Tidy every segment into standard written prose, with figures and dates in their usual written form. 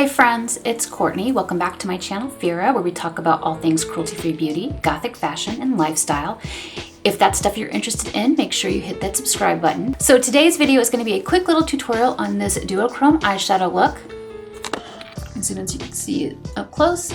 Hey friends, it's Courtney. Welcome back to my channel, Phyrra, where we talk about all things cruelty-free beauty, gothic fashion, and lifestyle. If that's stuff you're interested in, make sure you hit that subscribe button. So today's video is going to be a quick little tutorial on this duochrome eyeshadow look. As soon as you can see it up close.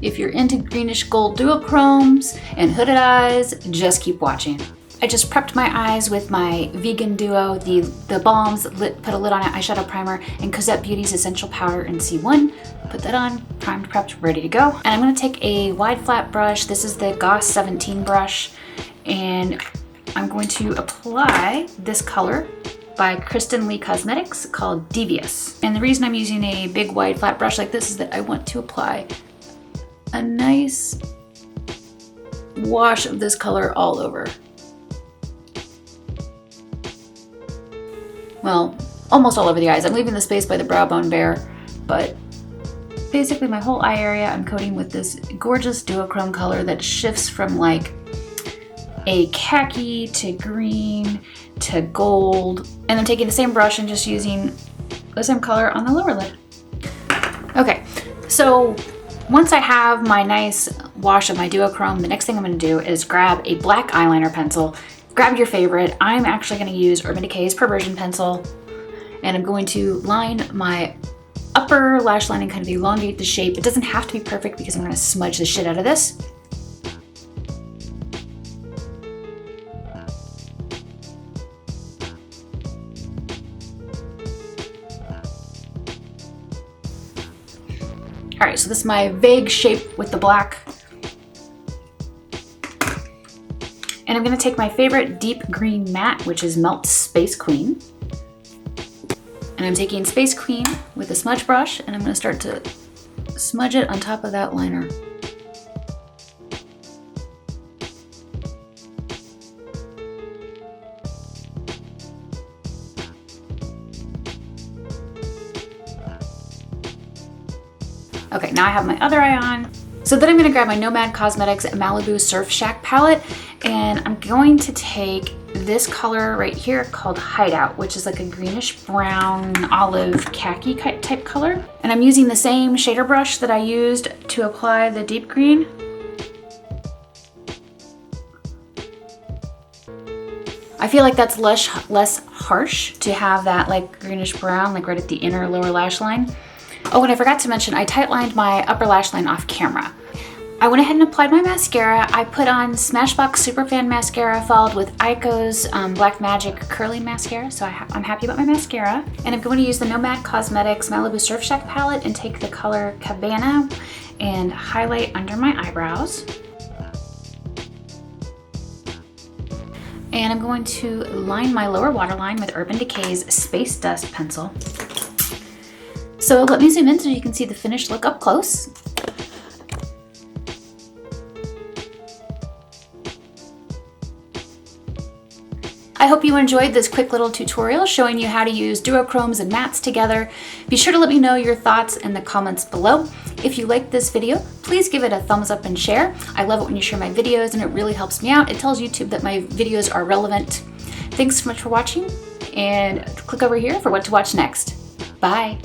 If you're into greenish gold duochromes and hooded eyes, just keep watching. I just prepped my eyes with my vegan duo, the THEBALM's put a lid on it eyeshadow primer, and COZZETTE Beauty's essential powder in C1. Put that on, primed, prepped, ready to go. And I'm gonna take a wide flat brush. This is the Goss 17 brush, and I'm going to apply this color by Kristen Leigh Cosmetics called Devious. And the reason I'm using a big wide flat brush like this is that I want to apply a nice wash of this color all over. Well, almost all over the eyes. I'm leaving the space by the brow bone bare, but basically my whole eye area I'm coating with this gorgeous duochrome color that shifts from like a khaki to green to gold. And I'm taking the same brush and just using the same color on the lower lid. Okay, so once I have my nice wash of my duochrome, the next thing I'm gonna do is grab a black eyeliner pencil. Grab your favorite. I'm actually going to use Urban Decay's Perversion pencil, and I'm going to line my upper lash line and kind of elongate the shape. It doesn't have to be perfect because I'm going to smudge the shit out of this. All right, so this is my vague shape with the black. And I'm going to take my favorite deep green matte, which is Melt Space Queen. And I'm taking Space Queen with a smudge brush, and I'm going to start to smudge it on top of that liner. Okay, now I have my other eye on. So then I'm going to grab my NOMAD Cosmetics Malibu Surf Shack palette, and I'm going to take this color right here called Hideout, which is like a greenish brown olive khaki type color. And I'm using the same shader brush that I used to apply the deep green. I feel like that's less harsh to have that like greenish brown like right at the inner lower lash line. Oh, and I forgot to mention, I tight lined my upper lash line off camera. I went ahead and applied my mascara. I put on Smashbox Superfan Mascara followed with EYEKO's Black Magic Curly Mascara, so I'm happy about my mascara. And I'm going to use the NOMAD Cosmetics Malibu Surf Shack palette and take the color Cabana and highlight under my eyebrows. And I'm going to line my lower waterline with Urban Decay's Space Dust pencil. So let me zoom in so you can see the finished look up close. I hope you enjoyed this quick little tutorial showing you how to use duochromes and mattes together. Be sure to let me know your thoughts in the comments below. If you liked this video, please give it a thumbs up and share. I love it when you share my videos and it really helps me out. It tells YouTube that my videos are relevant. Thanks so much for watching, and click over here for what to watch next. Bye.